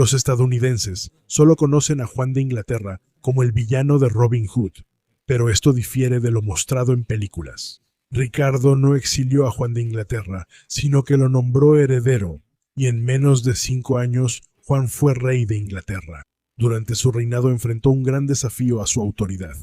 Los estadounidenses solo conocen a Juan de Inglaterra como el villano de Robin Hood, pero esto difiere de lo mostrado en películas. Ricardo no exilió a Juan de Inglaterra, sino que lo nombró heredero, y en menos de 5 años Juan fue rey de Inglaterra. Durante su reinado enfrentó un gran desafío a su autoridad,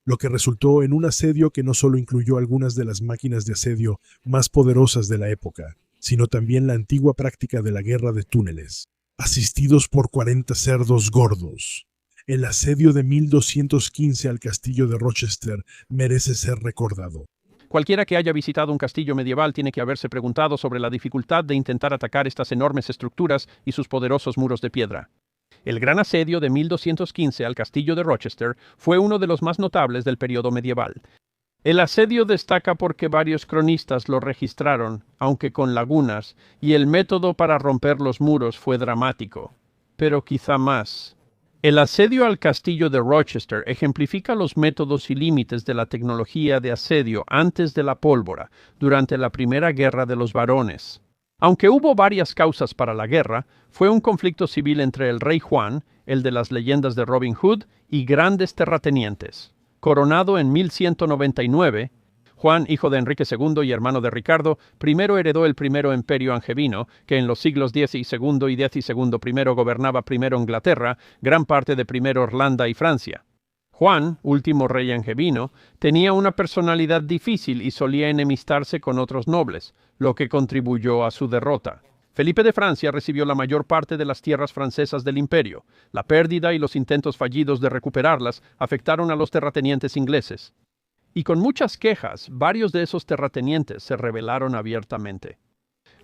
lo que resultó en un asedio que no solo incluyó algunas de las máquinas de asedio más poderosas de la época, sino también la antigua práctica de la guerra de túneles, asistidos por 40 cerdos gordos. El asedio de 1215 al castillo de Rochester merece ser recordado. Cualquiera que haya visitado un castillo medieval tiene que haberse preguntado sobre la dificultad de intentar atacar estas enormes estructuras y sus poderosos muros de piedra. El gran asedio de 1215 al castillo de Rochester fue uno de los más notables del periodo medieval. El asedio destaca porque varios cronistas lo registraron, aunque con lagunas, y el método para romper los muros fue dramático. Pero quizá más. El asedio al castillo de Rochester ejemplifica los métodos y límites de la tecnología de asedio antes de la pólvora, durante la Primera Guerra de los Barones. Aunque hubo varias causas para la guerra, fue un conflicto civil entre el rey Juan, el de las leyendas de Robin Hood, y grandes terratenientes. Coronado en 1199, Juan, hijo de Enrique II y hermano de Ricardo, primero heredó el primero imperio angevino, que en los siglos X y II y XII primero gobernaba primero Inglaterra, gran parte de primero Irlanda y Francia. Juan, último rey angevino, tenía una personalidad difícil y solía enemistarse con otros nobles, lo que contribuyó a su derrota. Felipe de Francia recibió la mayor parte de las tierras francesas del imperio. La pérdida y los intentos fallidos de recuperarlas afectaron a los terratenientes ingleses. Y con muchas quejas, varios de esos terratenientes se rebelaron abiertamente.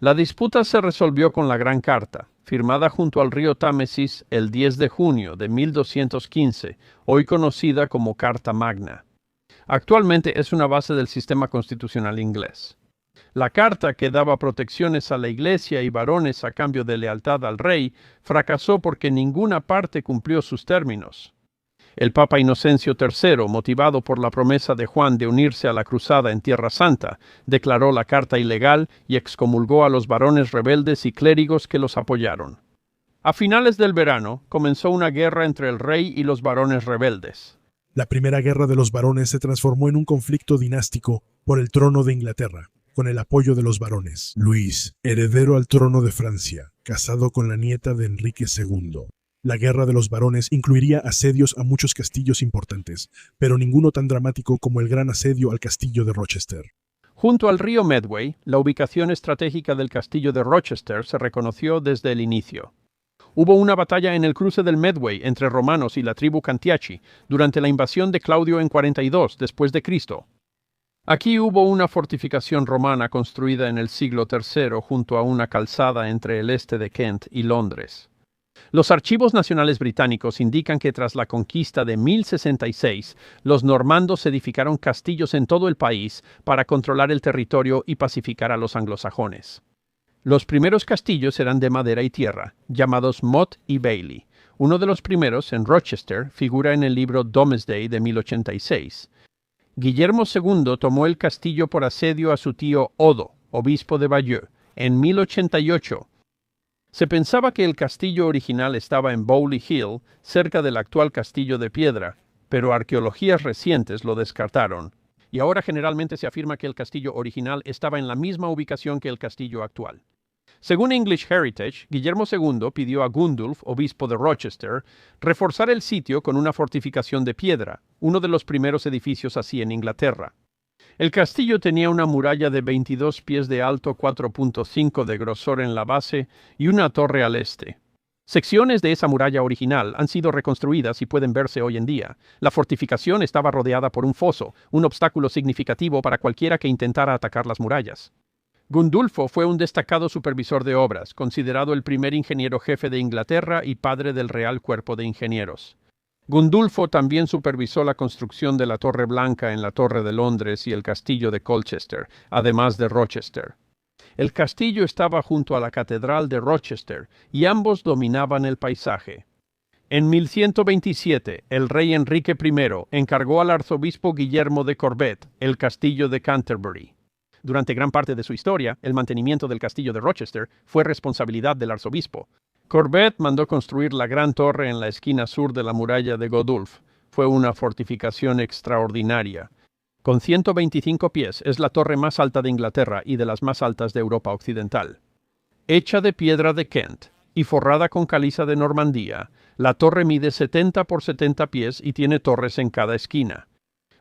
La disputa se resolvió con la Gran Carta, firmada junto al río Támesis el 10 de junio de 1215, hoy conocida como Carta Magna. Actualmente es una base del sistema constitucional inglés. La carta, que daba protecciones a la Iglesia y varones a cambio de lealtad al rey, fracasó porque ninguna parte cumplió sus términos. El Papa Inocencio III, motivado por la promesa de Juan de unirse a la cruzada en Tierra Santa, declaró la carta ilegal y excomulgó a los varones rebeldes y clérigos que los apoyaron. A finales del verano, comenzó una guerra entre el rey y los varones rebeldes. La Primera Guerra de los Varones se transformó en un conflicto dinástico por el trono de Inglaterra, con el apoyo de los varones. Luis, heredero al trono de Francia, casado con la nieta de Enrique II. La Guerra de los Varones incluiría asedios a muchos castillos importantes, pero ninguno tan dramático como el gran asedio al castillo de Rochester. Junto al río Medway, la ubicación estratégica del castillo de Rochester se reconoció desde el inicio. Hubo una batalla en el cruce del Medway entre romanos y la tribu Cantiachi durante la invasión de Claudio en 42 después de Cristo. Aquí hubo una fortificación romana construida en el siglo III junto a una calzada entre el este de Kent y Londres. Los archivos nacionales británicos indican que tras la conquista de 1066, los normandos edificaron castillos en todo el país para controlar el territorio y pacificar a los anglosajones. Los primeros castillos eran de madera y tierra, llamados Motte y Bailey. Uno de los primeros, en Rochester, figura en el libro Domesday de 1086. Guillermo II tomó el castillo por asedio a su tío Odo, obispo de Bayeux, en 1088. Se pensaba que el castillo original estaba en Bowley Hill, cerca del actual castillo de piedra, pero arqueologías recientes lo descartaron, y ahora generalmente se afirma que el castillo original estaba en la misma ubicación que el castillo actual. Según English Heritage, Guillermo II pidió a Gundulf, obispo de Rochester, reforzar el sitio con una fortificación de piedra, uno de los primeros edificios así en Inglaterra. El castillo tenía una muralla de 22 pies de alto, 4.5 de grosor en la base y una torre al este. Secciones de esa muralla original han sido reconstruidas y pueden verse hoy en día. La fortificación estaba rodeada por un foso, un obstáculo significativo para cualquiera que intentara atacar las murallas. Gundulfo fue un destacado supervisor de obras, considerado el primer ingeniero jefe de Inglaterra y padre del Real Cuerpo de Ingenieros. Gundulfo también supervisó la construcción de la Torre Blanca en la Torre de Londres y el castillo de Colchester, además de Rochester. El castillo estaba junto a la Catedral de Rochester y ambos dominaban el paisaje. En 1127, el rey Enrique I encargó al arzobispo Guillermo de Corbett el castillo de Canterbury. Durante gran parte de su historia, el mantenimiento del castillo de Rochester fue responsabilidad del arzobispo. Corbett mandó construir la gran torre en la esquina sur de la muralla de Godulph. Fue una fortificación extraordinaria. Con 125 pies, es la torre más alta de Inglaterra y de las más altas de Europa Occidental. Hecha de piedra de Kent y forrada con caliza de Normandía, la torre mide 70 por 70 pies y tiene torres en cada esquina.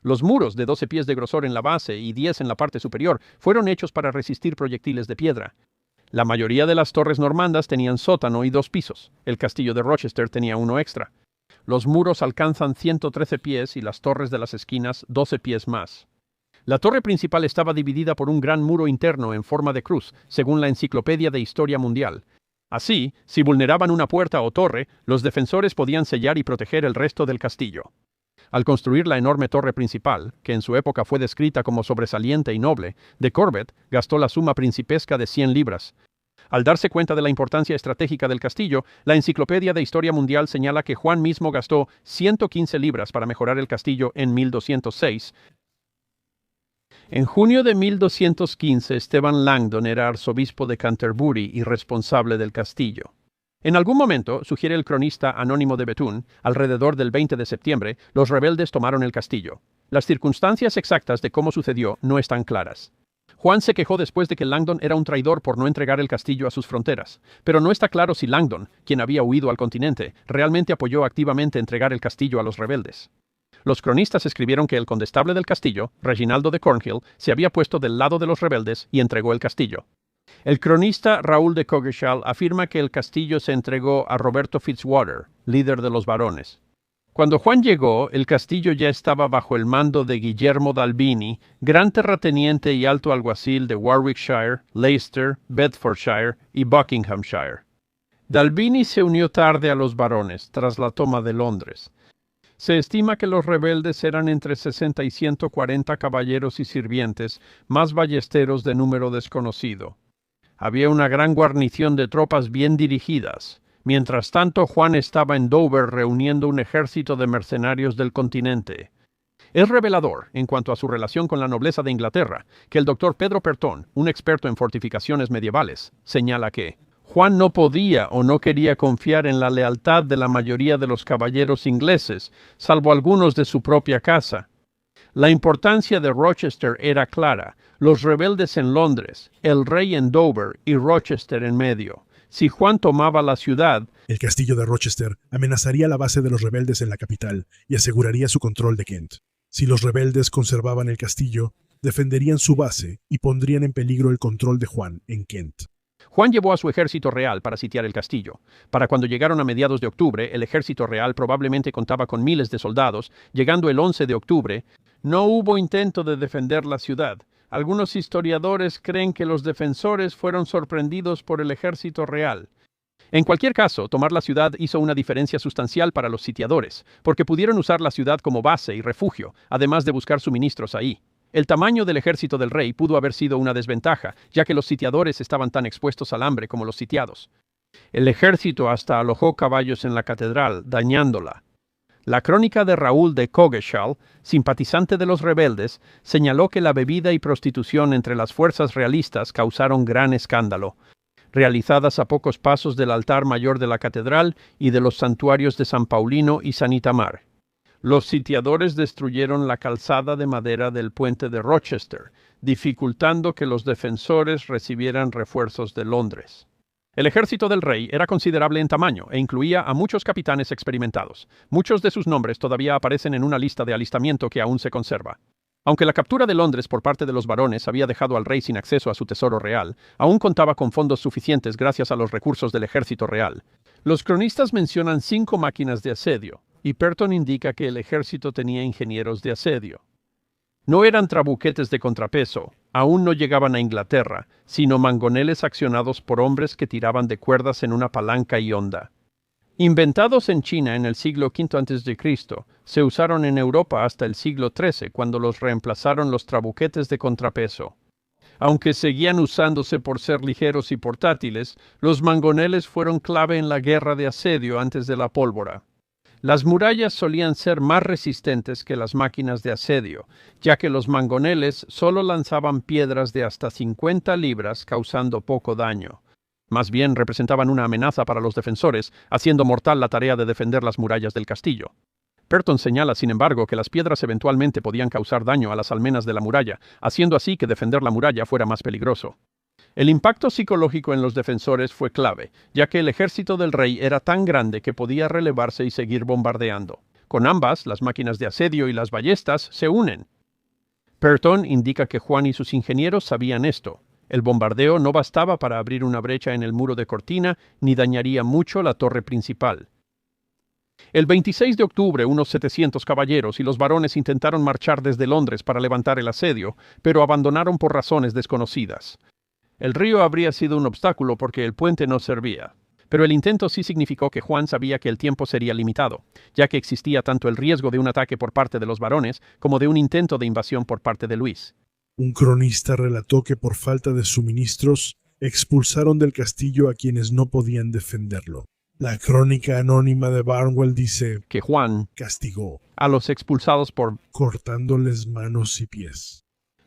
Los muros, de 12 pies de grosor en la base y 10 en la parte superior, fueron hechos para resistir proyectiles de piedra. La mayoría de las torres normandas tenían sótano y 2 pisos. El castillo de Rochester tenía uno extra. Los muros alcanzan 113 pies y las torres de las esquinas 12 pies más. La torre principal estaba dividida por un gran muro interno en forma de cruz, según la Enciclopedia de Historia Mundial. Así, si vulneraban una puerta o torre, los defensores podían sellar y proteger el resto del castillo. Al construir la enorme torre principal, que en su época fue descrita como sobresaliente y noble, de Corbett gastó la suma principesca de 100 libras. Al darse cuenta de la importancia estratégica del castillo, la Enciclopedia de Historia Mundial señala que Juan mismo gastó 115 libras para mejorar el castillo en 1206. En junio de 1215, Esteban Langdon era arzobispo de Canterbury y responsable del castillo. En algún momento, sugiere el cronista anónimo de Bethune, alrededor del 20 de septiembre, los rebeldes tomaron el castillo. Las circunstancias exactas de cómo sucedió no están claras. Juan se quejó después de que Langdon era un traidor por no entregar el castillo a sus fronteras, pero no está claro si Langdon, quien había huido al continente, realmente apoyó activamente entregar el castillo a los rebeldes. Los cronistas escribieron que el condestable del castillo, Reginaldo de Cornhill, se había puesto del lado de los rebeldes y entregó el castillo. El cronista Raúl de Coggeshall afirma que el castillo se entregó a Roberto Fitzwater, líder de los barones. Cuando Juan llegó, el castillo ya estaba bajo el mando de Guillermo d'Albini, gran terrateniente y alto alguacil de Warwickshire, Leicester, Bedfordshire y Buckinghamshire. D'Albini se unió tarde a los barones, tras la toma de Londres. Se estima que los rebeldes eran entre 60 y 140 caballeros y sirvientes, más ballesteros de número desconocido. Había una gran guarnición de tropas bien dirigidas. Mientras tanto, Juan estaba en Dover reuniendo un ejército de mercenarios del continente. Es revelador, en cuanto a su relación con la nobleza de Inglaterra, que el doctor Pedro Perton, un experto en fortificaciones medievales, señala que Juan no podía o no quería confiar en la lealtad de la mayoría de los caballeros ingleses, salvo algunos de su propia casa. La importancia de Rochester era clara: los rebeldes en Londres, el rey en Dover y Rochester en medio. Si Juan tomaba la ciudad, el castillo de Rochester amenazaría la base de los rebeldes en la capital y aseguraría su control de Kent. Si los rebeldes conservaban el castillo, defenderían su base y pondrían en peligro el control de Juan en Kent. Juan llevó a su ejército real para sitiar el castillo. Para cuando llegaron a mediados de octubre, el ejército real probablemente contaba con miles de soldados. Llegando el 11 de octubre, no hubo intento de defender la ciudad. Algunos historiadores creen que los defensores fueron sorprendidos por el ejército real. En cualquier caso, tomar la ciudad hizo una diferencia sustancial para los sitiadores, porque pudieron usar la ciudad como base y refugio, además de buscar suministros ahí. El tamaño del ejército del rey pudo haber sido una desventaja, ya que los sitiadores estaban tan expuestos al hambre como los sitiados. El ejército hasta alojó caballos en la catedral, dañándola. La crónica de Raúl de Coggeshall, simpatizante de los rebeldes, señaló que la bebida y prostitución entre las fuerzas realistas causaron gran escándalo, realizadas a pocos pasos del altar mayor de la catedral y de los santuarios de San Paulino y San Itamar. Los sitiadores destruyeron la calzada de madera del puente de Rochester, dificultando que los defensores recibieran refuerzos de Londres. El ejército del rey era considerable en tamaño e incluía a muchos capitanes experimentados. Muchos de sus nombres todavía aparecen en una lista de alistamiento que aún se conserva. Aunque la captura de Londres por parte de los barones había dejado al rey sin acceso a su tesoro real, aún contaba con fondos suficientes gracias a los recursos del ejército real. Los cronistas mencionan 5 máquinas de asedio, y Perton indica que el ejército tenía ingenieros de asedio. No eran trabuquetes de contrapeso, aún no llegaban a Inglaterra, sino mangoneles accionados por hombres que tiraban de cuerdas en una palanca y honda. Inventados en China en el siglo V a.C., se usaron en Europa hasta el siglo XIII, cuando los reemplazaron los trabuquetes de contrapeso. Aunque seguían usándose por ser ligeros y portátiles, los mangoneles fueron clave en la guerra de asedio antes de la pólvora. Las murallas solían ser más resistentes que las máquinas de asedio, ya que los mangoneles solo lanzaban piedras de hasta 50 libras, causando poco daño. Más bien representaban una amenaza para los defensores, haciendo mortal la tarea de defender las murallas del castillo. Perton señala, sin embargo, que las piedras eventualmente podían causar daño a las almenas de la muralla, haciendo así que defender la muralla fuera más peligroso. El impacto psicológico en los defensores fue clave, ya que el ejército del rey era tan grande que podía relevarse y seguir bombardeando. Con ambas, las máquinas de asedio y las ballestas se unen. Perton indica que Juan y sus ingenieros sabían esto. El bombardeo no bastaba para abrir una brecha en el muro de cortina, ni dañaría mucho la torre principal. El 26 de octubre, unos 700 caballeros y los varones intentaron marchar desde Londres para levantar el asedio, pero abandonaron por razones desconocidas. El río habría sido un obstáculo porque el puente no servía. Pero el intento sí significó que Juan sabía que el tiempo sería limitado, ya que existía tanto el riesgo de un ataque por parte de los varones como de un intento de invasión por parte de Luis. Un cronista relató que por falta de suministros expulsaron del castillo a quienes no podían defenderlo. La crónica anónima de Barnwell dice Que Juan castigó a los expulsados por... cortándoles manos y pies.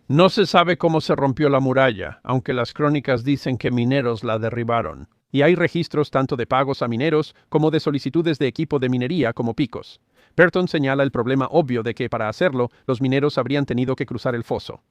No se sabe cómo se rompió la muralla, aunque las crónicas dicen que mineros la derribaron. Y hay registros tanto de pagos a mineros como de solicitudes de equipo de minería como picos. Perton señala el problema obvio de que para hacerlo, los mineros habrían tenido que cruzar el foso.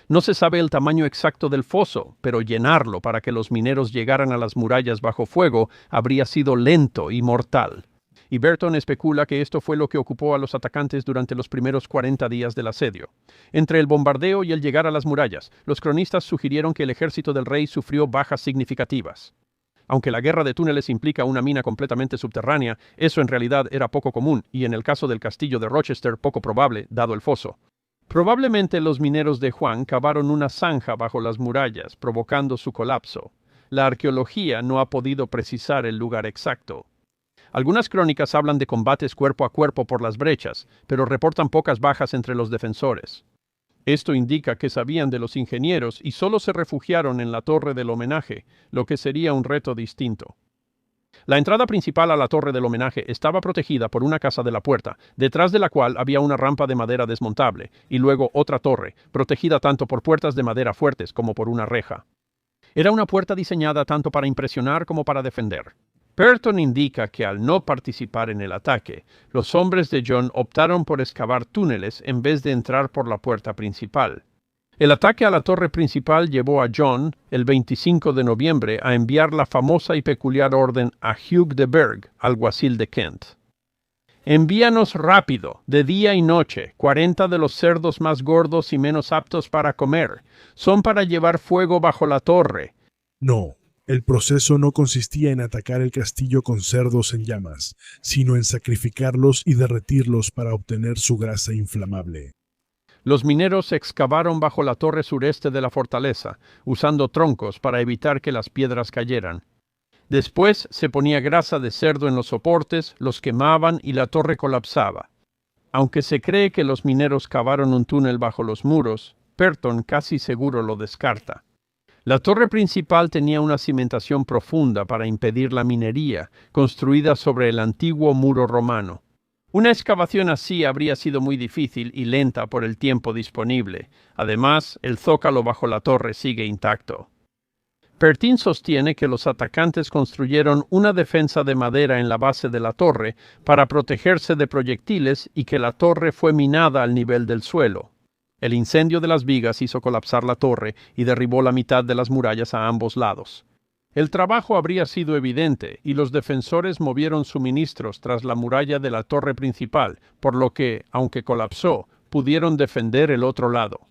No se sabe el tamaño exacto del foso, pero llenarlo para que los mineros llegaran a las murallas bajo fuego habría sido lento y mortal. Y Berton especula que esto fue lo que ocupó a los atacantes durante los primeros 40 días del asedio. Entre el bombardeo y el llegar a las murallas, los cronistas sugirieron que el ejército del rey sufrió bajas significativas. Aunque la guerra de túneles implica una mina completamente subterránea, eso en realidad era poco común y en el caso del castillo de Rochester poco probable, dado el foso. Probablemente los mineros de Juan cavaron una zanja bajo las murallas, provocando su colapso. La arqueología no ha podido precisar el lugar exacto. Algunas crónicas hablan de combates cuerpo a cuerpo por las brechas, pero reportan pocas bajas entre los defensores. Esto indica que sabían de los ingenieros y solo se refugiaron en la torre del homenaje, lo que sería un reto distinto. La entrada principal a la torre del homenaje estaba protegida por una casa de la puerta, detrás de la cual había una rampa de madera desmontable, y luego otra torre, protegida tanto por puertas de madera fuertes como por una reja. Era una puerta diseñada tanto para impresionar como para defender. Perton indica que al no participar en el ataque, los hombres de John optaron por excavar túneles en vez de entrar por la puerta principal. El ataque a la torre principal llevó a John, el 25 de noviembre, a enviar la famosa y peculiar orden a Hugh de Berg, alguacil de Kent. «Envíanos rápido, de día y noche, 40 de los cerdos más gordos y menos aptos para comer. Son para llevar fuego bajo la torre». No. El proceso no consistía en atacar el castillo con cerdos en llamas, sino en sacrificarlos y derretirlos para obtener su grasa inflamable. Los mineros excavaron bajo la torre sureste de la fortaleza, usando troncos para evitar que las piedras cayeran. Después se ponía grasa de cerdo en los soportes, los quemaban y la torre colapsaba. Aunque se cree que los mineros cavaron un túnel bajo los muros, Perton casi seguro lo descarta. La torre principal tenía una cimentación profunda para impedir la minería, construida sobre el antiguo muro romano. Una excavación así habría sido muy difícil y lenta por el tiempo disponible. Además, el zócalo bajo la torre sigue intacto. Pertin sostiene que los atacantes construyeron una defensa de madera en la base de la torre para protegerse de proyectiles y que la torre fue minada al nivel del suelo. El incendio de las vigas hizo colapsar la torre y derribó la mitad de las murallas a ambos lados. El trabajo habría sido evidente y los defensores movieron suministros tras la muralla de la torre principal, por lo que, aunque colapsó, pudieron defender el otro lado.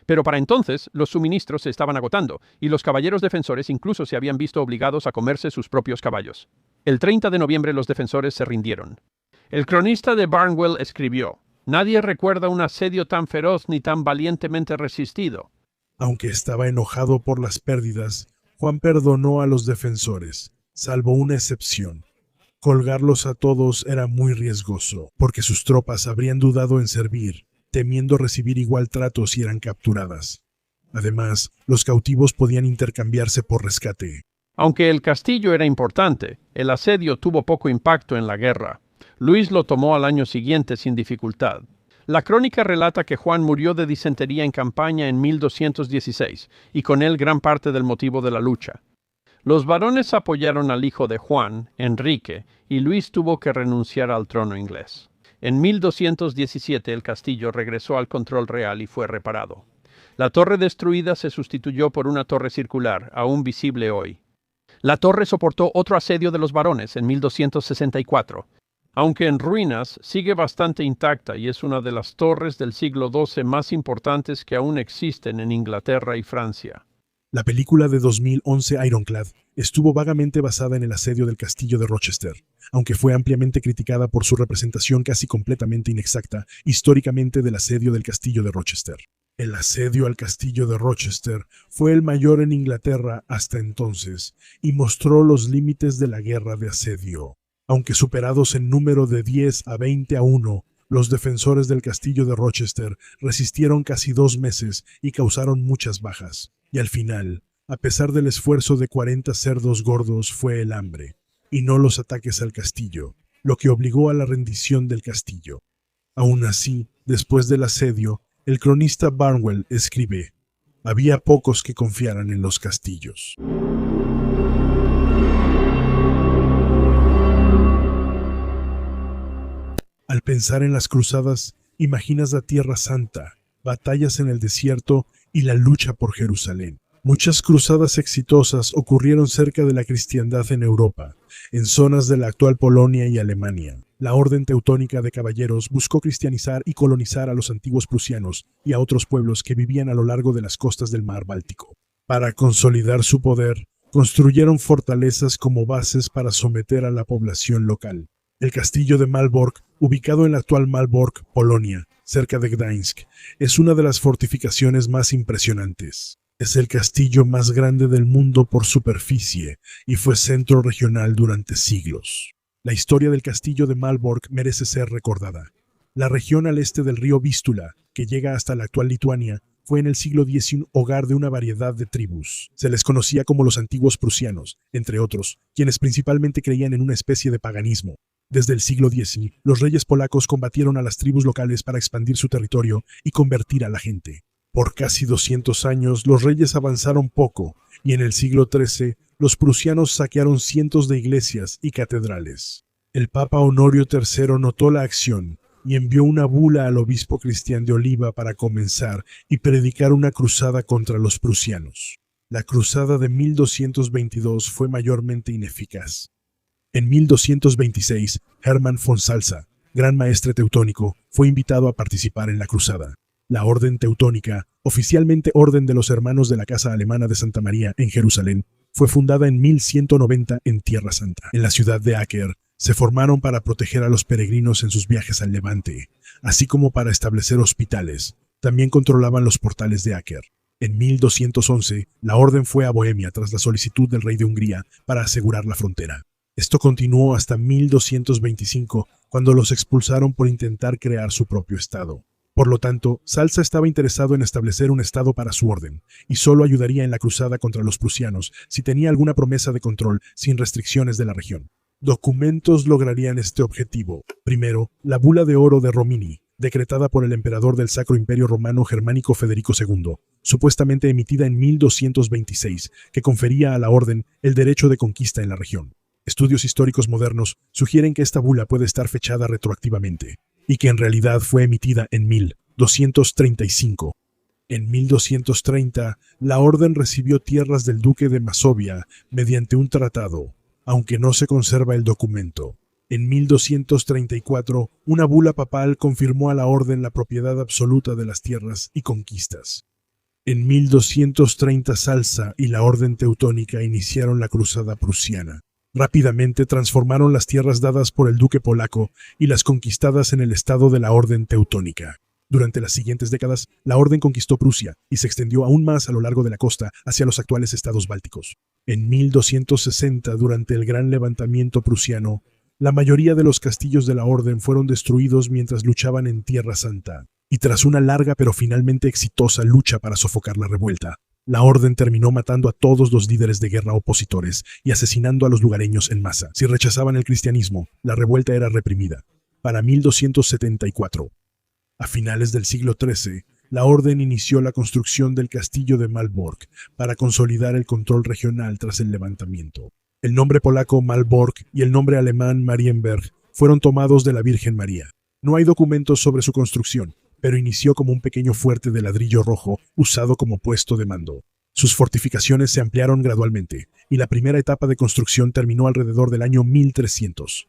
Pero para entonces los suministros se estaban agotando y los caballeros defensores incluso se habían visto obligados a comerse sus propios caballos. El 30 de noviembre los defensores se rindieron. El cronista de Barnwell escribió: «Nadie recuerda un asedio tan feroz ni tan valientemente resistido». Aunque estaba enojado por las pérdidas, Juan perdonó a los defensores, salvo una excepción. Colgarlos a todos era muy riesgoso, porque sus tropas habrían dudado en servir, temiendo recibir igual trato si eran capturadas. Además, los cautivos podían intercambiarse por rescate. Aunque el castillo era importante, el asedio tuvo poco impacto en la guerra. Luis lo tomó al año siguiente sin dificultad. La crónica relata que Juan murió de disentería en campaña en 1216, y con él gran parte del motivo de la lucha. Los varones apoyaron al hijo de Juan, Enrique, y Luis tuvo que renunciar al trono inglés. En 1217 el castillo regresó al control real y fue reparado. La torre destruida se sustituyó por una torre circular, aún visible hoy. La torre soportó otro asedio de los varones en 1264. Aunque en ruinas, sigue bastante intacta y es una de las torres del siglo XII más importantes que aún existen en Inglaterra y Francia. La película de 2011 Ironclad estuvo vagamente basada en el asedio del castillo de Rochester, aunque fue ampliamente criticada por su representación casi completamente inexacta históricamente del asedio del castillo de Rochester. El asedio al castillo de Rochester fue el mayor en Inglaterra hasta entonces y mostró los límites de la guerra de asedio. Aunque superados en número de 10 a 20 a 1, los defensores del castillo de Rochester resistieron casi 2 meses y causaron muchas bajas. Y al final, a pesar del esfuerzo de 40 cerdos gordos, fue el hambre, y no los ataques al castillo, lo que obligó a la rendición del castillo. Aún así, después del asedio, el cronista Barnwell escribe: había pocos que confiaran en los castillos. Al pensar en las cruzadas, imaginas la Tierra Santa, batallas en el desierto y la lucha por Jerusalén. Muchas cruzadas exitosas ocurrieron cerca de la cristiandad en Europa, en zonas de la actual Polonia y Alemania. La Orden Teutónica de Caballeros buscó cristianizar y colonizar a los antiguos prusianos y a otros pueblos que vivían a lo largo de las costas del mar Báltico. Para consolidar su poder, construyeron fortalezas como bases para someter a la población local. El castillo de Malbork, ubicado en la actual Malbork, Polonia, cerca de Gdańsk, es una de las fortificaciones más impresionantes. Es el castillo más grande del mundo por superficie y fue centro regional durante siglos. La historia del castillo de Malbork merece ser recordada. La región al este del río Vístula, que llega hasta la actual Lituania, fue en el siglo X un hogar de una variedad de tribus. Se les conocía como los antiguos prusianos, entre otros, quienes principalmente creían en una especie de paganismo. Desde el siglo X, los reyes polacos combatieron a las tribus locales para expandir su territorio y convertir a la gente. Por casi 200 años, los reyes avanzaron poco, y en el siglo XIII, los prusianos saquearon cientos de iglesias y catedrales. El Papa Honorio III notó la acción y envió una bula al obispo Cristián de Oliva para comenzar y predicar una cruzada contra los prusianos. La cruzada de 1222 fue mayormente ineficaz. En 1226, Hermann von Salza, gran maestre teutónico, fue invitado a participar en la cruzada. La Orden Teutónica, oficialmente Orden de los Hermanos de la Casa Alemana de Santa María en Jerusalén, fue fundada en 1190 en Tierra Santa. En la ciudad de Acre, se formaron para proteger a los peregrinos en sus viajes al Levante, así como para establecer hospitales. También controlaban los portales de Acre. En 1211, la orden fue a Bohemia tras la solicitud del rey de Hungría para asegurar la frontera. Esto continuó hasta 1225, cuando los expulsaron por intentar crear su propio estado. Por lo tanto, Salza estaba interesado en establecer un estado para su orden, y solo ayudaría en la cruzada contra los prusianos si tenía alguna promesa de control sin restricciones de la región. Documentos lograrían este objetivo. Primero, la Bula de Oro de Romini, decretada por el emperador del Sacro Imperio Romano Germánico Federico II, supuestamente emitida en 1226, que confería a la orden el derecho de conquista en la región. Estudios históricos modernos sugieren que esta bula puede estar fechada retroactivamente, y que en realidad fue emitida en 1235. En 1230, la orden recibió tierras del duque de Masovia mediante un tratado, aunque no se conserva el documento. En 1234, una bula papal confirmó a la orden la propiedad absoluta de las tierras y conquistas. En 1230, Salza y la Orden Teutónica iniciaron la cruzada prusiana. Rápidamente transformaron las tierras dadas por el duque polaco y las conquistadas en el estado de la Orden Teutónica. Durante las siguientes décadas, la orden conquistó Prusia y se extendió aún más a lo largo de la costa hacia los actuales estados bálticos. En 1260, durante el gran levantamiento prusiano, la mayoría de los castillos de la orden fueron destruidos mientras luchaban en Tierra Santa, y tras una larga pero finalmente exitosa lucha para sofocar la revuelta, La orden terminó matando a todos los líderes de guerra opositores y asesinando a los lugareños en masa. Si rechazaban el cristianismo, la revuelta era reprimida. Para 1274, a finales del siglo XIII, la orden inició la construcción del castillo de Malbork para consolidar el control regional tras el levantamiento. El nombre polaco Malbork y el nombre alemán Marienberg fueron tomados de la Virgen María. No hay documentos sobre su construcción, pero inició como un pequeño fuerte de ladrillo rojo usado como puesto de mando. Sus fortificaciones se ampliaron gradualmente, y la primera etapa de construcción terminó alrededor del año 1300.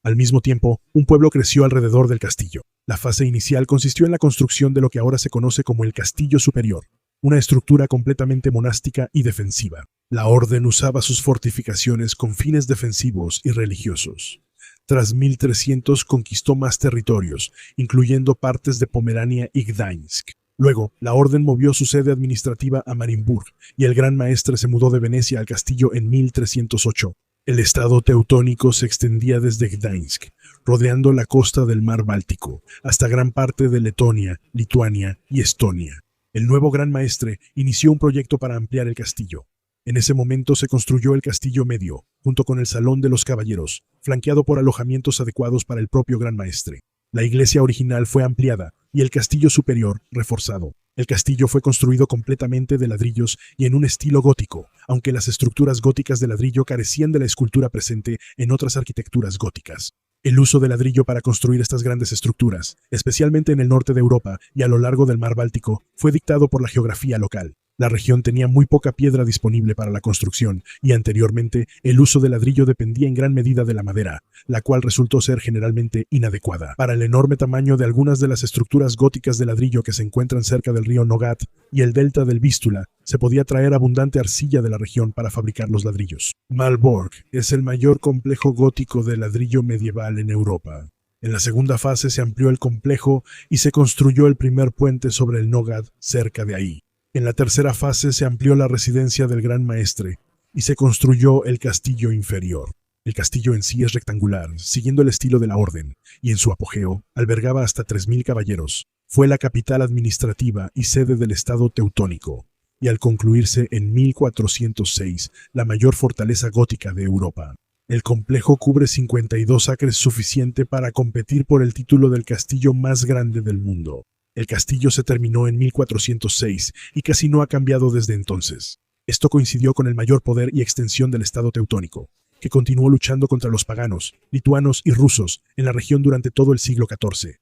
Al mismo tiempo, un pueblo creció alrededor del castillo. La fase inicial consistió en la construcción de lo que ahora se conoce como el Castillo Superior, una estructura completamente monástica y defensiva. La orden usaba sus fortificaciones con fines defensivos y religiosos. Tras 1300 conquistó más territorios, incluyendo partes de Pomerania y Gdańsk. Luego, la orden movió su sede administrativa a Marienburg, y el Gran Maestre se mudó de Venecia al castillo en 1308. El estado teutónico se extendía desde Gdańsk, rodeando la costa del mar Báltico, hasta gran parte de Letonia, Lituania y Estonia. El nuevo Gran Maestre inició un proyecto para ampliar el castillo. En ese momento se construyó el Castillo Medio, junto con el Salón de los Caballeros, flanqueado por alojamientos adecuados para el propio Gran Maestre. La iglesia original fue ampliada y el Castillo Superior reforzado. El castillo fue construido completamente de ladrillos y en un estilo gótico, aunque las estructuras góticas de ladrillo carecían de la escultura presente en otras arquitecturas góticas. El uso de ladrillo para construir estas grandes estructuras, especialmente en el norte de Europa y a lo largo del mar Báltico, fue dictado por la geografía local. La región tenía muy poca piedra disponible para la construcción y anteriormente el uso de ladrillo dependía en gran medida de la madera, la cual resultó ser generalmente inadecuada. Para el enorme tamaño de algunas de las estructuras góticas de ladrillo que se encuentran cerca del río Nogat y el delta del Vístula, se podía traer abundante arcilla de la región para fabricar los ladrillos. Malbork es el mayor complejo gótico de ladrillo medieval en Europa. En la segunda fase se amplió el complejo y se construyó el primer puente sobre el Nogat cerca de ahí. En la tercera fase se amplió la residencia del Gran Maestre y se construyó el castillo inferior. El castillo en sí es rectangular, siguiendo el estilo de la orden, y en su apogeo albergaba hasta 3000 caballeros. Fue la capital administrativa y sede del estado teutónico, y al concluirse en 1406, la mayor fortaleza gótica de Europa. El complejo cubre 52 acres, suficiente para competir por el título del castillo más grande del mundo. El castillo se terminó en 1406 y casi no ha cambiado desde entonces. Esto coincidió con el mayor poder y extensión del estado teutónico, que continuó luchando contra los paganos, lituanos y rusos en la región durante todo el siglo XIV.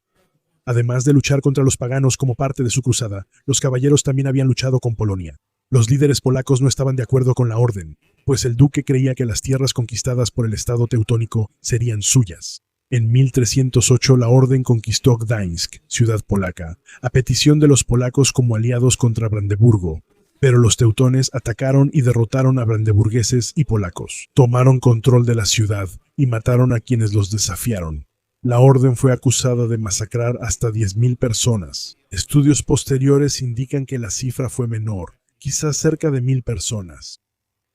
Además de luchar contra los paganos como parte de su cruzada, los caballeros también habían luchado con Polonia. Los líderes polacos no estaban de acuerdo con la orden, pues el duque creía que las tierras conquistadas por el estado teutónico serían suyas. En 1308 la orden conquistó Gdańsk, ciudad polaca, a petición de los polacos como aliados contra Brandeburgo, pero los teutones atacaron y derrotaron a brandeburgueses y polacos. Tomaron control de la ciudad y mataron a quienes los desafiaron. La orden fue acusada de masacrar hasta 10.000 personas. Estudios posteriores indican que la cifra fue menor, quizás cerca de 1.000 personas.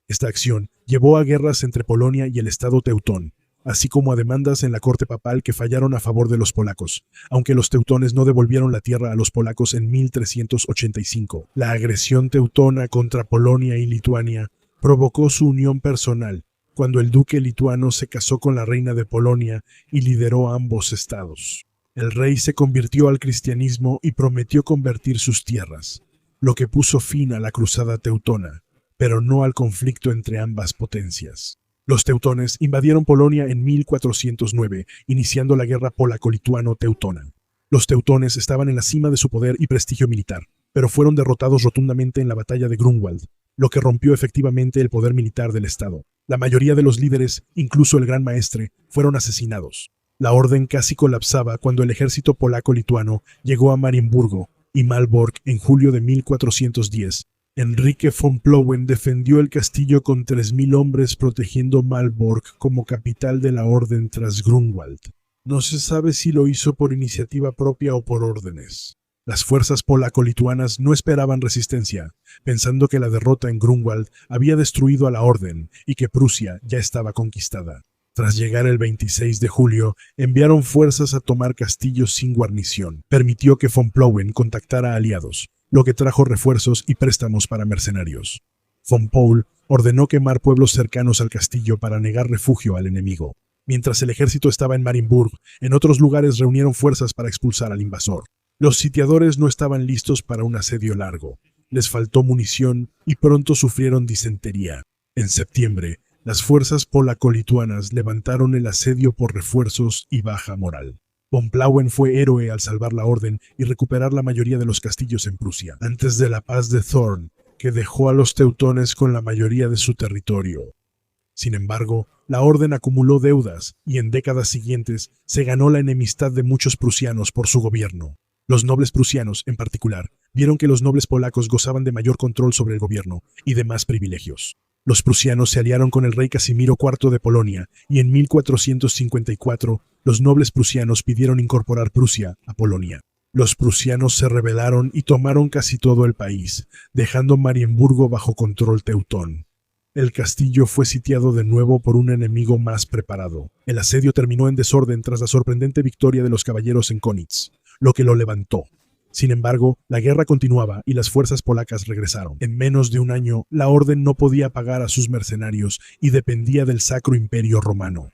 Esta acción llevó a guerras entre Polonia y el estado teutón, así como a demandas en la corte papal que fallaron a favor de los polacos, aunque los teutones no devolvieron la tierra a los polacos en 1385. La agresión teutona contra Polonia y Lituania provocó su unión personal, cuando el duque lituano se casó con la reina de Polonia y lideró ambos estados. El rey se convirtió al cristianismo y prometió convertir sus tierras, lo que puso fin a la cruzada teutona, pero no al conflicto entre ambas potencias. Los teutones invadieron Polonia en 1409, iniciando la guerra polaco-lituano-teutona. Los teutones estaban en la cima de su poder y prestigio militar, pero fueron derrotados rotundamente en la batalla de Grunwald, lo que rompió efectivamente el poder militar del estado. La mayoría de los líderes, incluso el Gran Maestre, fueron asesinados. La orden casi colapsaba cuando el ejército polaco-lituano llegó a Marienburgo y Malbork en julio de 1410. Enrique von Plowen defendió el castillo con 3000 hombres protegiendo Malbork como capital de la orden tras Grunwald. No se sabe si lo hizo por iniciativa propia o por órdenes. Las fuerzas polaco-lituanas no esperaban resistencia, pensando que la derrota en Grunwald había destruido a la orden y que Prusia ya estaba conquistada. Tras llegar el 26 de julio, enviaron fuerzas a tomar castillos sin guarnición. Permitió que von Plowen contactara aliados, lo que trajo refuerzos y préstamos para mercenarios. Von Paul ordenó quemar pueblos cercanos al castillo para negar refugio al enemigo. Mientras el ejército estaba en Marienburg, en otros lugares reunieron fuerzas para expulsar al invasor. Los sitiadores no estaban listos para un asedio largo. Les faltó munición y pronto sufrieron disentería. En septiembre, las fuerzas polaco-lituanas levantaron el asedio por refuerzos y baja moral. Von Plauen fue héroe al salvar la orden y recuperar la mayoría de los castillos en Prusia, antes de la paz de Thorn, que dejó a los teutones con la mayoría de su territorio. Sin embargo, la orden acumuló deudas y en décadas siguientes se ganó la enemistad de muchos prusianos por su gobierno. Los nobles prusianos, en particular, vieron que los nobles polacos gozaban de mayor control sobre el gobierno y de más privilegios. Los prusianos se aliaron con el rey Casimiro IV de Polonia y en 1454 los nobles prusianos pidieron incorporar Prusia a Polonia. Los prusianos se rebelaron y tomaron casi todo el país, dejando Marienburgo bajo control teutón. El castillo fue sitiado de nuevo por un enemigo más preparado. El asedio terminó en desorden tras la sorprendente victoria de los caballeros en Konitz, lo que lo levantó. Sin embargo, la guerra continuaba y las fuerzas polacas regresaron. En menos de un año, la orden no podía pagar a sus mercenarios y dependía del Sacro Imperio Romano.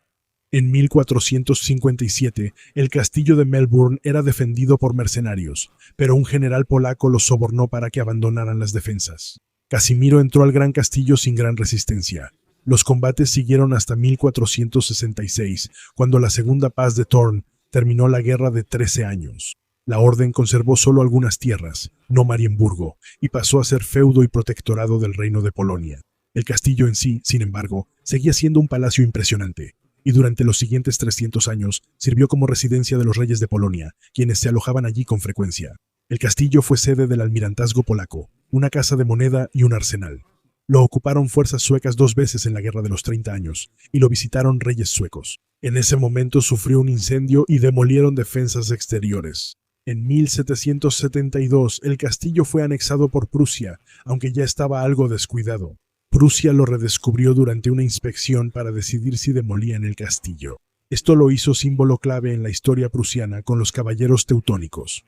En 1457, el castillo de Melbourne era defendido por mercenarios, pero un general polaco los sobornó para que abandonaran las defensas. Casimiro entró al gran castillo sin gran resistencia. Los combates siguieron hasta 1466, cuando la Segunda Paz de Thorn terminó la guerra de 13 años. La orden conservó solo algunas tierras, no Marienburgo, y pasó a ser feudo y protectorado del Reino de Polonia. El castillo en sí, sin embargo, seguía siendo un palacio impresionante, y durante los siguientes 300 años sirvió como residencia de los reyes de Polonia, quienes se alojaban allí con frecuencia. El castillo fue sede del almirantazgo polaco, una casa de moneda y un arsenal. Lo ocuparon fuerzas suecas 2 veces en la Guerra de los 30 años, y lo visitaron reyes suecos. En ese momento sufrió un incendio y demolieron defensas exteriores. En 1772 el castillo fue anexado por Prusia, aunque ya estaba algo descuidado. Prusia lo redescubrió durante una inspección para decidir si demolían el castillo. Esto lo hizo símbolo clave en la historia prusiana con los caballeros teutónicos.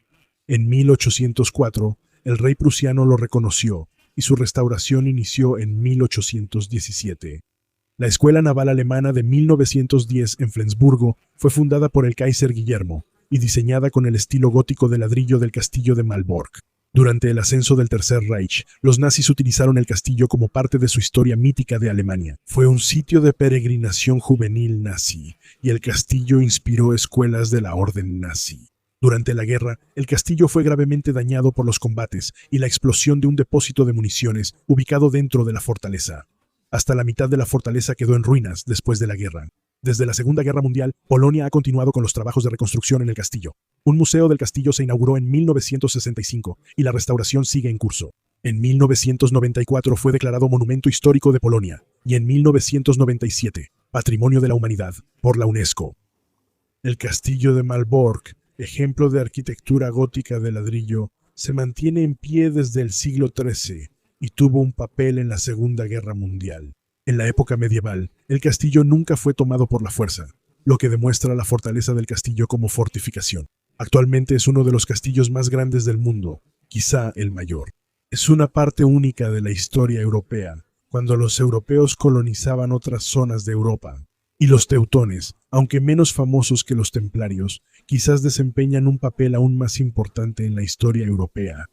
En 1804, el rey prusiano lo reconoció y su restauración inició en 1817. La Escuela Naval Alemana de 1910 en Flensburgo fue fundada por el Kaiser Guillermo y diseñada con el estilo gótico de ladrillo del castillo de Malbork. Durante el ascenso del Tercer Reich, los nazis utilizaron el castillo como parte de su historia mítica de Alemania. Fue un sitio de peregrinación juvenil nazi, y el castillo inspiró escuelas de la orden nazi. Durante la guerra, el castillo fue gravemente dañado por los combates y la explosión de un depósito de municiones ubicado dentro de la fortaleza. Hasta la mitad de la fortaleza quedó en ruinas después de la guerra. Desde la Segunda Guerra Mundial, Polonia ha continuado con los trabajos de reconstrucción en el castillo. Un museo del castillo se inauguró en 1965 y la restauración sigue en curso. En 1994 fue declarado Monumento Histórico de Polonia y en 1997, Patrimonio de la Humanidad, por la UNESCO. El castillo de Malbork, ejemplo de arquitectura gótica de ladrillo, se mantiene en pie desde el siglo XIII y tuvo un papel en la Segunda Guerra Mundial. En la época medieval, el castillo nunca fue tomado por la fuerza, lo que demuestra la fortaleza del castillo como fortificación. Actualmente es uno de los castillos más grandes del mundo, quizá el mayor. Es una parte única de la historia europea, cuando los europeos colonizaban otras zonas de Europa. Y los teutones, aunque menos famosos que los templarios, quizás desempeñan un papel aún más importante en la historia europea.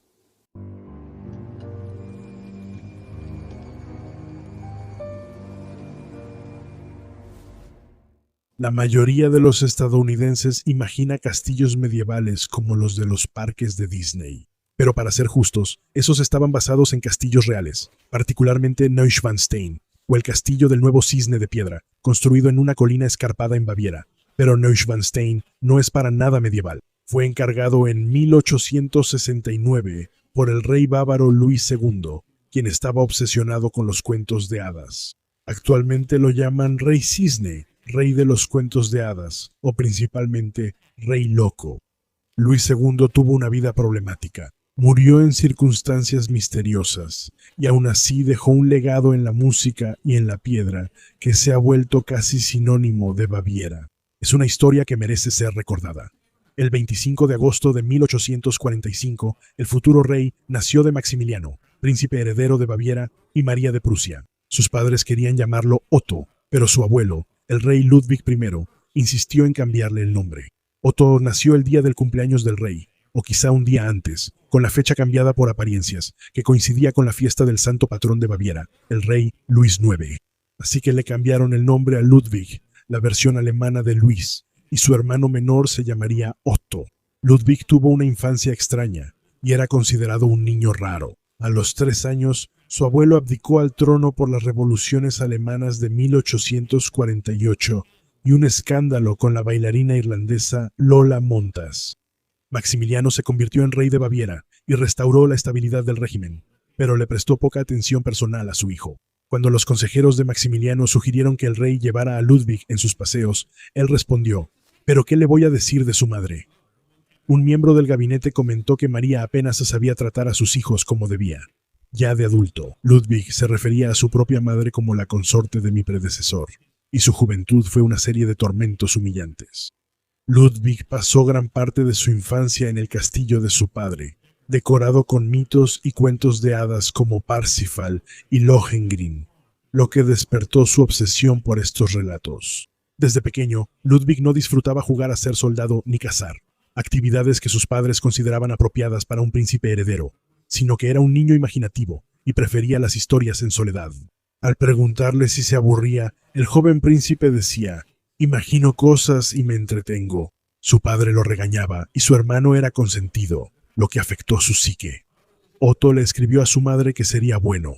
La mayoría de los estadounidenses imagina castillos medievales como los de los parques de Disney. Pero para ser justos, esos estaban basados en castillos reales, particularmente Neuschwanstein, o el castillo del Nuevo Cisne de Piedra, construido en una colina escarpada en Baviera. Pero Neuschwanstein no es para nada medieval. Fue encargado en 1869 por el rey bávaro Luis II, quien estaba obsesionado con los cuentos de hadas. Actualmente lo llaman Rey Cisne, Rey de los cuentos de hadas, o principalmente Rey Loco. Luis II tuvo una vida problemática. Murió en circunstancias misteriosas, y aún así dejó un legado en la música y en la piedra que se ha vuelto casi sinónimo de Baviera. Es una historia que merece ser recordada. El 25 de agosto de 1845, el futuro rey nació de Maximiliano, príncipe heredero de Baviera y María de Prusia. Sus padres querían llamarlo Otto, pero su abuelo, el rey Ludwig I, insistió en cambiarle el nombre. Otto nació el día del cumpleaños del rey, o quizá un día antes, con la fecha cambiada por apariencias, que coincidía con la fiesta del santo patrón de Baviera, el rey Luis IX. Así que le cambiaron el nombre a Ludwig, la versión alemana de Luis, y su hermano menor se llamaría Otto. Ludwig tuvo una infancia extraña y era considerado un niño raro. A los 3 años, su abuelo abdicó al trono por las revoluciones alemanas de 1848 y un escándalo con la bailarina irlandesa Lola Montas. Maximiliano se convirtió en rey de Baviera y restauró la estabilidad del régimen, pero le prestó poca atención personal a su hijo. Cuando los consejeros de Maximiliano sugirieron que el rey llevara a Ludwig en sus paseos, él respondió: «¿Pero qué le voy a decir de su madre?». Un miembro del gabinete comentó que María apenas sabía tratar a sus hijos como debía. Ya de adulto, Ludwig se refería a su propia madre como la consorte de mi predecesor, y su juventud fue una serie de tormentos humillantes. Ludwig pasó gran parte de su infancia en el castillo de su padre, decorado con mitos y cuentos de hadas como Parsifal y Lohengrin, lo que despertó su obsesión por estos relatos. Desde pequeño, Ludwig no disfrutaba jugar a ser soldado ni cazar, actividades que sus padres consideraban apropiadas para un príncipe heredero, sino que era un niño imaginativo y prefería las historias en soledad. Al preguntarle si se aburría, el joven príncipe decía: «Imagino cosas y me entretengo». Su padre lo regañaba y su hermano era consentido, lo que afectó su psique. Otto le escribió a su madre que sería bueno.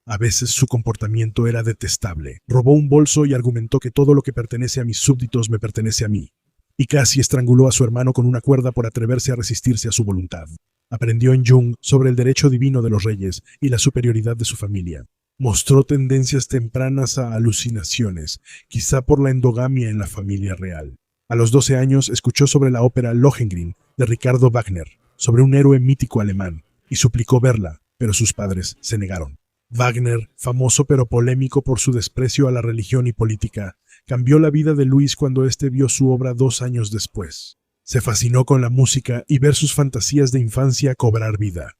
A veces su comportamiento era detestable. Robó un bolso y argumentó que todo lo que pertenece a mis súbditos me pertenece a mí. Y casi estranguló a su hermano con una cuerda por atreverse a resistirse a su voluntad. Aprendió en Jung sobre el derecho divino de los reyes y la superioridad de su familia. Mostró tendencias tempranas a alucinaciones, quizá por la endogamia en la familia real. A los 12 años escuchó sobre la ópera Lohengrin de Ricardo Wagner, sobre un héroe mítico alemán, y suplicó verla, pero sus padres se negaron. Wagner, famoso pero polémico por su desprecio a la religión y política, cambió la vida de Luis cuando éste vio su obra 2 años después. Se fascinó con la música y ver sus fantasías de infancia cobrar vida.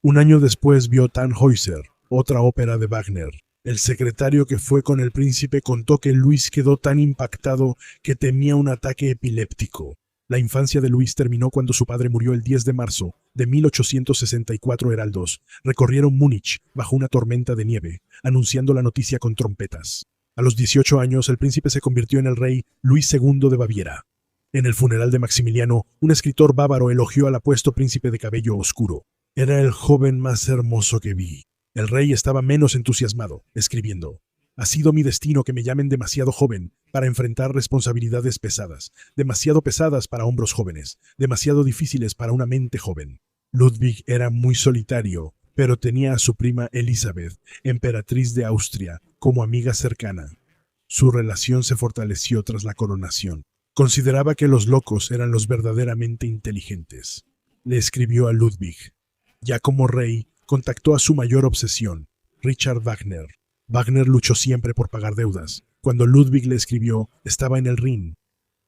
Un año después vio Tannhäuser, otra ópera de Wagner. El secretario que fue con el príncipe contó que Luis quedó tan impactado que temía un ataque epiléptico. La infancia de Luis terminó cuando su padre murió el 10 de marzo de 1864. Heraldos recorrieron Múnich bajo una tormenta de nieve, anunciando la noticia con trompetas. A los 18 años, el príncipe se convirtió en el rey Luis II de Baviera. En el funeral de Maximiliano, un escritor bávaro elogió al apuesto príncipe de cabello oscuro. «Era el joven más hermoso que vi». El rey estaba menos entusiasmado, escribiendo: «Ha sido mi destino que me llamen demasiado joven para enfrentar responsabilidades pesadas, demasiado pesadas para hombros jóvenes, demasiado difíciles para una mente joven». Ludwig era muy solitario, pero tenía a su prima Elizabeth, emperatriz de Austria, como amiga cercana. Su relación se fortaleció tras la coronación. Consideraba que los locos eran los verdaderamente inteligentes. Le escribió a Ludwig. Ya como rey, contactó a su mayor obsesión, Richard Wagner. Wagner luchó siempre por pagar deudas. Cuando Ludwig le escribió, estaba en el Rin.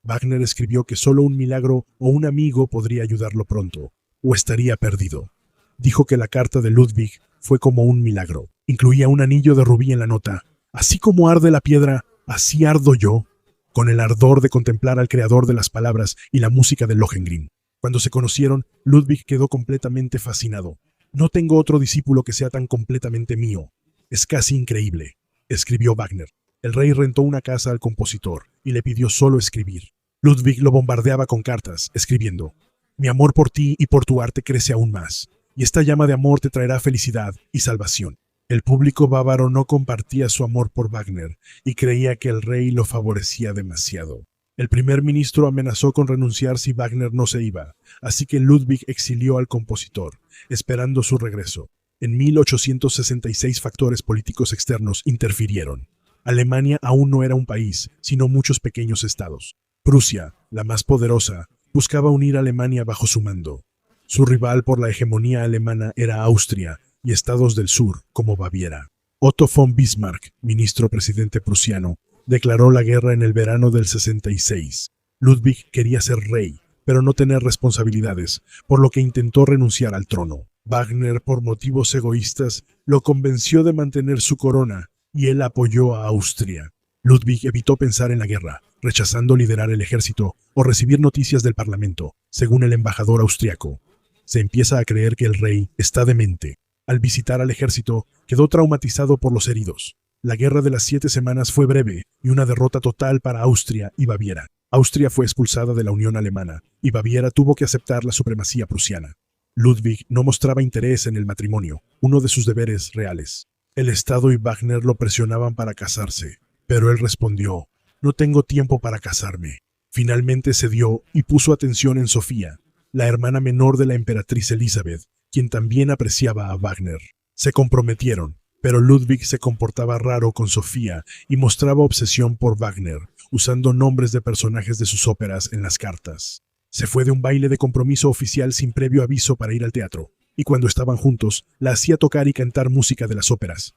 Wagner escribió que solo un milagro o un amigo podría ayudarlo pronto, o estaría perdido. Dijo que la carta de Ludwig fue como un milagro. Incluía un anillo de rubí en la nota. «Así como arde la piedra, así ardo yo», con el ardor de contemplar al creador de las palabras y la música de Lohengrin. Cuando se conocieron, Ludwig quedó completamente fascinado. «No tengo otro discípulo que sea tan completamente mío. Es casi increíble», escribió Wagner. El rey rentó una casa al compositor y le pidió solo escribir. Ludwig lo bombardeaba con cartas, escribiendo: «Mi amor por ti y por tu arte crece aún más, y esta llama de amor te traerá felicidad y salvación». El público bávaro no compartía su amor por Wagner y creía que el rey lo favorecía demasiado. El primer ministro amenazó con renunciar si Wagner no se iba, así que Ludwig exilió al compositor, esperando su regreso. En 1866 factores políticos externos interfirieron. Alemania aún no era un país, sino muchos pequeños estados. Prusia, la más poderosa, buscaba unir a Alemania bajo su mando. Su rival por la hegemonía alemana era Austria y estados del sur, como Baviera. Otto von Bismarck, ministro presidente prusiano, declaró la guerra en el verano del 66. Ludwig quería ser rey, pero no tener responsabilidades, por lo que intentó renunciar al trono. Wagner, por motivos egoístas, lo convenció de mantener su corona y él apoyó a Austria. Ludwig evitó pensar en la guerra, rechazando liderar el ejército o recibir noticias del parlamento, según el embajador austriaco. Se empieza a creer que el rey está demente. Al visitar al ejército, quedó traumatizado por los heridos. La guerra de las 7 semanas fue breve y una derrota total para Austria y Baviera. Austria fue expulsada de la Unión Alemana y Baviera tuvo que aceptar la supremacía prusiana. Ludwig no mostraba interés en el matrimonio, uno de sus deberes reales. El Estado y Wagner lo presionaban para casarse, pero él respondió: «No tengo tiempo para casarme». Finalmente cedió y puso atención en Sofía, la hermana menor de la emperatriz Elizabeth, quien también apreciaba a Wagner. Se comprometieron, pero Ludwig se comportaba raro con Sofía y mostraba obsesión por Wagner, usando nombres de personajes de sus óperas en las cartas. Se fue de un baile de compromiso oficial sin previo aviso para ir al teatro, y cuando estaban juntos, la hacía tocar y cantar música de las óperas.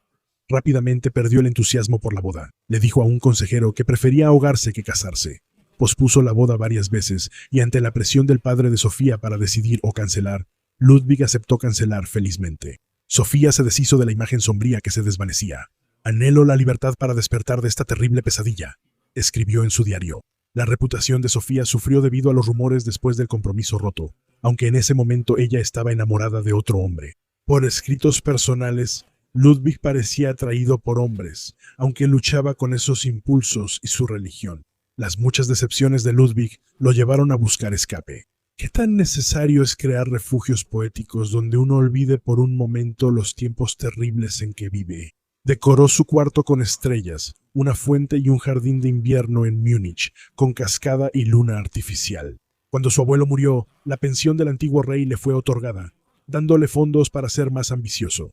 Rápidamente perdió el entusiasmo por la boda. Le dijo a un consejero que prefería ahogarse que casarse. Pospuso la boda varias veces, y ante la presión del padre de Sofía para decidir o cancelar, Ludwig aceptó cancelar felizmente. Sofía se deshizo de la imagen sombría que se desvanecía. «Anhelo la libertad para despertar de esta terrible pesadilla», escribió en su diario. La reputación de Sofía sufrió debido a los rumores después del compromiso roto, aunque en ese momento ella estaba enamorada de otro hombre. Por escritos personales, Ludwig parecía atraído por hombres, aunque luchaba con esos impulsos y su religión. Las muchas decepciones de Ludwig lo llevaron a buscar escape. ¿Qué tan necesario es crear refugios poéticos donde uno olvide por un momento los tiempos terribles en que vive? Decoró su cuarto con estrellas, una fuente y un jardín de invierno en Múnich, con cascada y luna artificial. Cuando su abuelo murió, la pensión del antiguo rey le fue otorgada, dándole fondos para ser más ambicioso.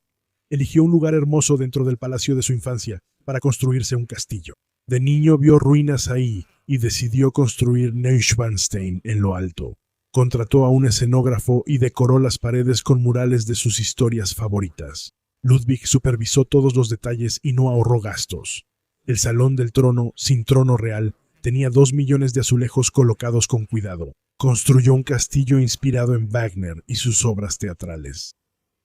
Eligió un lugar hermoso dentro del palacio de su infancia para construirse un castillo. De niño vio ruinas ahí y decidió construir Neuschwanstein en lo alto. Contrató a un escenógrafo y decoró las paredes con murales de sus historias favoritas. Ludwig supervisó todos los detalles y no ahorró gastos. El salón del trono, sin trono real, tenía 2 millones de azulejos colocados con cuidado. Construyó un castillo inspirado en Wagner y sus obras teatrales.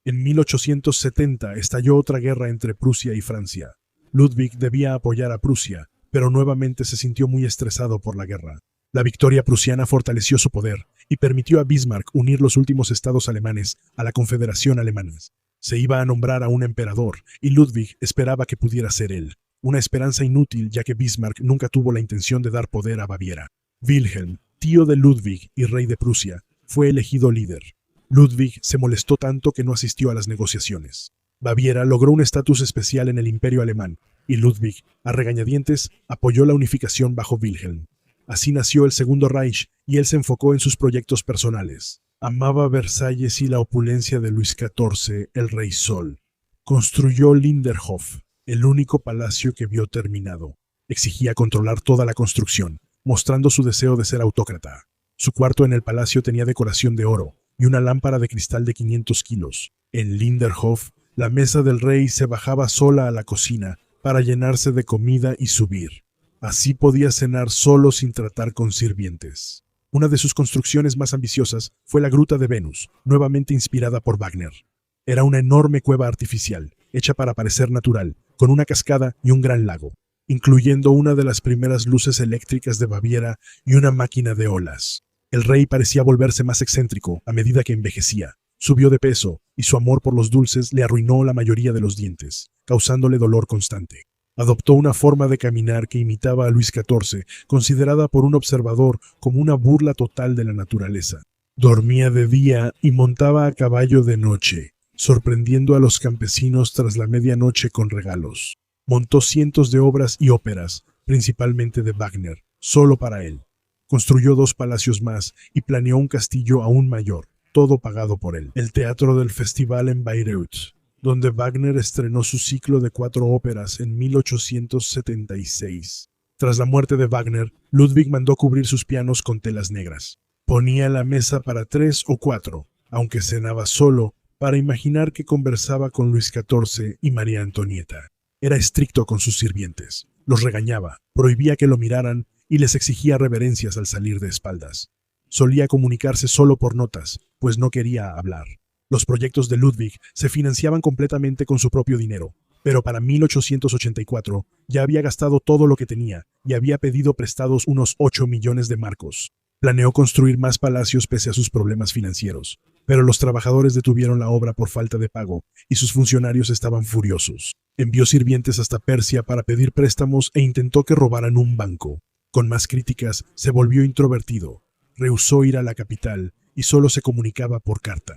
En 1870 estalló otra guerra entre Prusia y Francia. Ludwig debía apoyar a Prusia, pero nuevamente se sintió muy estresado por la guerra. La victoria prusiana fortaleció su poder y permitió a Bismarck unir los últimos estados alemanes a la Confederación Alemana. Se iba a nombrar a un emperador, y Ludwig esperaba que pudiera ser él. Una esperanza inútil, ya que Bismarck nunca tuvo la intención de dar poder a Baviera. Wilhelm, tío de Ludwig y rey de Prusia, fue elegido líder. Ludwig se molestó tanto que no asistió a las negociaciones. Baviera logró un estatus especial en el Imperio Alemán, y Ludwig, a regañadientes, apoyó la unificación bajo Wilhelm. Así nació el Segundo Reich, y él se enfocó en sus proyectos personales. Amaba Versalles y la opulencia de Luis XIV, el Rey Sol. Construyó Linderhof, el único palacio que vio terminado. Exigía controlar toda la construcción, mostrando su deseo de ser autócrata. Su cuarto en el palacio tenía decoración de oro y una lámpara de cristal de 500 kilos. En Linderhof, la mesa del rey se bajaba sola a la cocina para llenarse de comida y subir. Así podía cenar solo sin tratar con sirvientes. Una de sus construcciones más ambiciosas fue la Gruta de Venus, nuevamente inspirada por Wagner. Era una enorme cueva artificial, hecha para parecer natural, con una cascada y un gran lago, incluyendo una de las primeras luces eléctricas de Baviera y una máquina de olas. El rey parecía volverse más excéntrico a medida que envejecía. Subió de peso, y su amor por los dulces le arruinó la mayoría de los dientes, causándole dolor constante. Adoptó una forma de caminar que imitaba a Luis XIV, considerada por un observador como una burla total de la naturaleza. Dormía de día y montaba a caballo de noche, sorprendiendo a los campesinos tras la medianoche con regalos. Montó cientos de obras y óperas, principalmente de Wagner, solo para él. Construyó 2 palacios más y planeó un castillo aún mayor, todo pagado por él. El Teatro del Festival en Bayreuth, donde Wagner estrenó su ciclo de 4 óperas en 1876. Tras la muerte de Wagner, Ludwig mandó cubrir sus pianos con telas negras. Ponía la mesa para 3 o 4, aunque cenaba solo, para imaginar que conversaba con Luis XIV y María Antonieta. Era estricto con sus sirvientes, los regañaba, prohibía que lo miraran y les exigía reverencias al salir de espaldas. Solía comunicarse solo por notas, pues no quería hablar. Los proyectos de Ludwig se financiaban completamente con su propio dinero, pero para 1884 ya había gastado todo lo que tenía y había pedido prestados unos 8 millones de marcos. Planeó construir más palacios pese a sus problemas financieros, pero los trabajadores detuvieron la obra por falta de pago y sus funcionarios estaban furiosos. Envió sirvientes hasta Persia para pedir préstamos e intentó que robaran un banco. Con más críticas, se volvió introvertido, rehusó ir a la capital y solo se comunicaba por carta.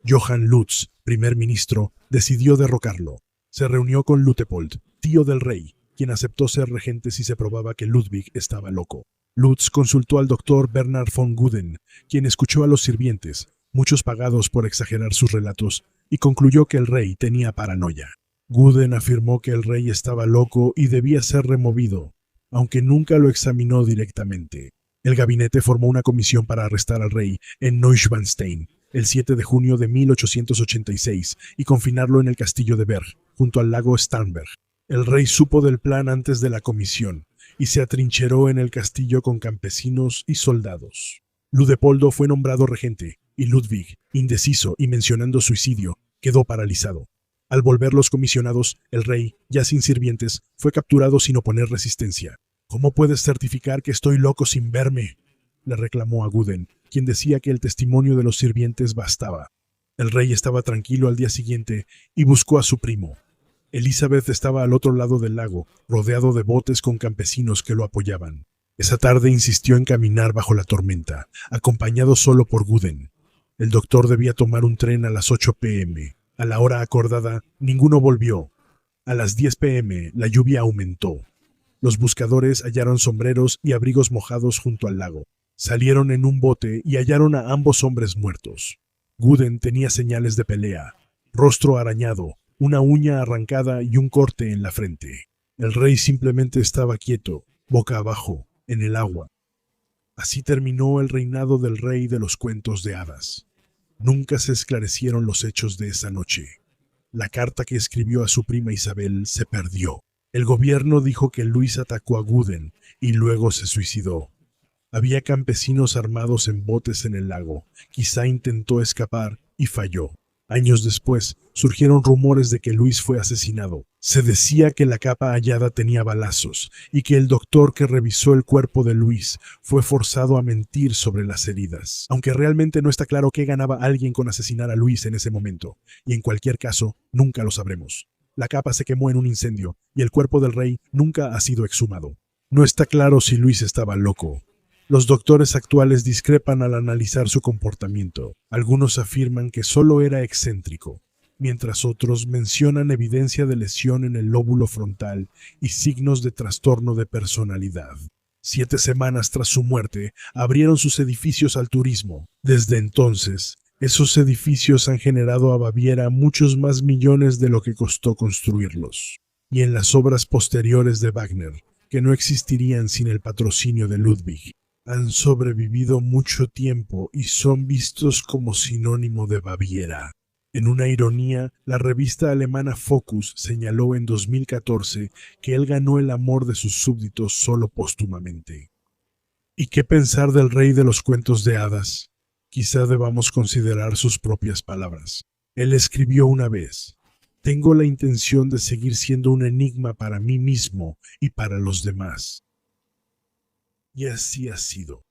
Johann Lutz, primer ministro, decidió derrocarlo. Se reunió con Lutepold, tío del rey, quien aceptó ser regente si se probaba que Ludwig estaba loco. Lutz consultó al doctor Bernhard von Guden, quien escuchó a los sirvientes, muchos pagados por exagerar sus relatos, y concluyó que el rey tenía paranoia. Guden afirmó que el rey estaba loco y debía ser removido, aunque nunca lo examinó directamente. El gabinete formó una comisión para arrestar al rey en Neuschwanstein el 7 de junio de 1886 y confinarlo en el castillo de Berg, junto al lago Starnberg. El rey supo del plan antes de la comisión y se atrincheró en el castillo con campesinos y soldados. Ludepoldo fue nombrado regente y Ludwig, indeciso y mencionando suicidio, quedó paralizado. Al volver los comisionados, el rey, ya sin sirvientes, fue capturado sin oponer resistencia. «¿Cómo puedes certificar que estoy loco sin verme?», le reclamó a Guden, quien decía que el testimonio de los sirvientes bastaba. El rey estaba tranquilo al día siguiente y buscó a su primo. Elizabeth estaba al otro lado del lago, rodeado de botes con campesinos que lo apoyaban. Esa tarde insistió en caminar bajo la tormenta, acompañado solo por Guden. El doctor debía tomar un tren a las 8 p.m. A la hora acordada, ninguno volvió. A las 10 p.m. la lluvia aumentó. Los buscadores hallaron sombreros y abrigos mojados junto al lago. Salieron en un bote y hallaron a ambos hombres muertos. Guden tenía señales de pelea, rostro arañado, una uña arrancada y un corte en la frente. El rey simplemente estaba quieto, boca abajo, en el agua. Así terminó el reinado del rey de los cuentos de hadas. Nunca se esclarecieron los hechos de esa noche. La carta que escribió a su prima Isabel se perdió. El gobierno dijo que Luis atacó a Guden y luego se suicidó. Había campesinos armados en botes en el lago. Quizá intentó escapar y falló. Años después, surgieron rumores de que Luis fue asesinado. Se decía que la capa hallada tenía balazos y que el doctor que revisó el cuerpo de Luis fue forzado a mentir sobre las heridas. Aunque realmente no está claro qué ganaba alguien con asesinar a Luis en ese momento, y en cualquier caso, nunca lo sabremos. La capa se quemó en un incendio y el cuerpo del rey nunca ha sido exhumado. No está claro si Luis estaba loco. Los doctores actuales discrepan al analizar su comportamiento. Algunos afirman que solo era excéntrico, mientras otros mencionan evidencia de lesión en el lóbulo frontal y signos de trastorno de personalidad. 7 semanas tras su muerte, abrieron sus edificios al turismo. Desde entonces, esos edificios han generado a Baviera muchos más millones de lo que costó construirlos. Y en las obras posteriores de Wagner, que no existirían sin el patrocinio de Ludwig, han sobrevivido mucho tiempo y son vistos como sinónimo de Baviera. En una ironía, la revista alemana Focus señaló en 2014 que él ganó el amor de sus súbditos solo póstumamente. ¿Y qué pensar del rey de los cuentos de hadas? Quizá debamos considerar sus propias palabras. Él escribió una vez: «Tengo la intención de seguir siendo un enigma para mí mismo y para los demás». Y así ha sido.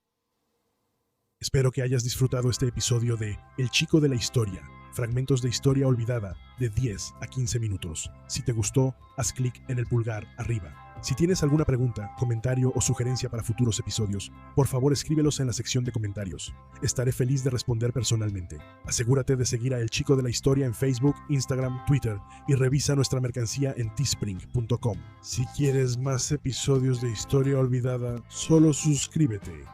Espero que hayas disfrutado este episodio de El Chico de la Historia, fragmentos de historia olvidada de 10 a 15 minutos. Si te gustó, haz clic en el pulgar arriba. Si tienes alguna pregunta, comentario o sugerencia para futuros episodios, por favor escríbelos en la sección de comentarios. Estaré feliz de responder personalmente. Asegúrate de seguir a El Chico de la Historia en Facebook, Instagram, Twitter y revisa nuestra mercancía en teespring.com. Si quieres más episodios de Historia Olvidada, solo suscríbete.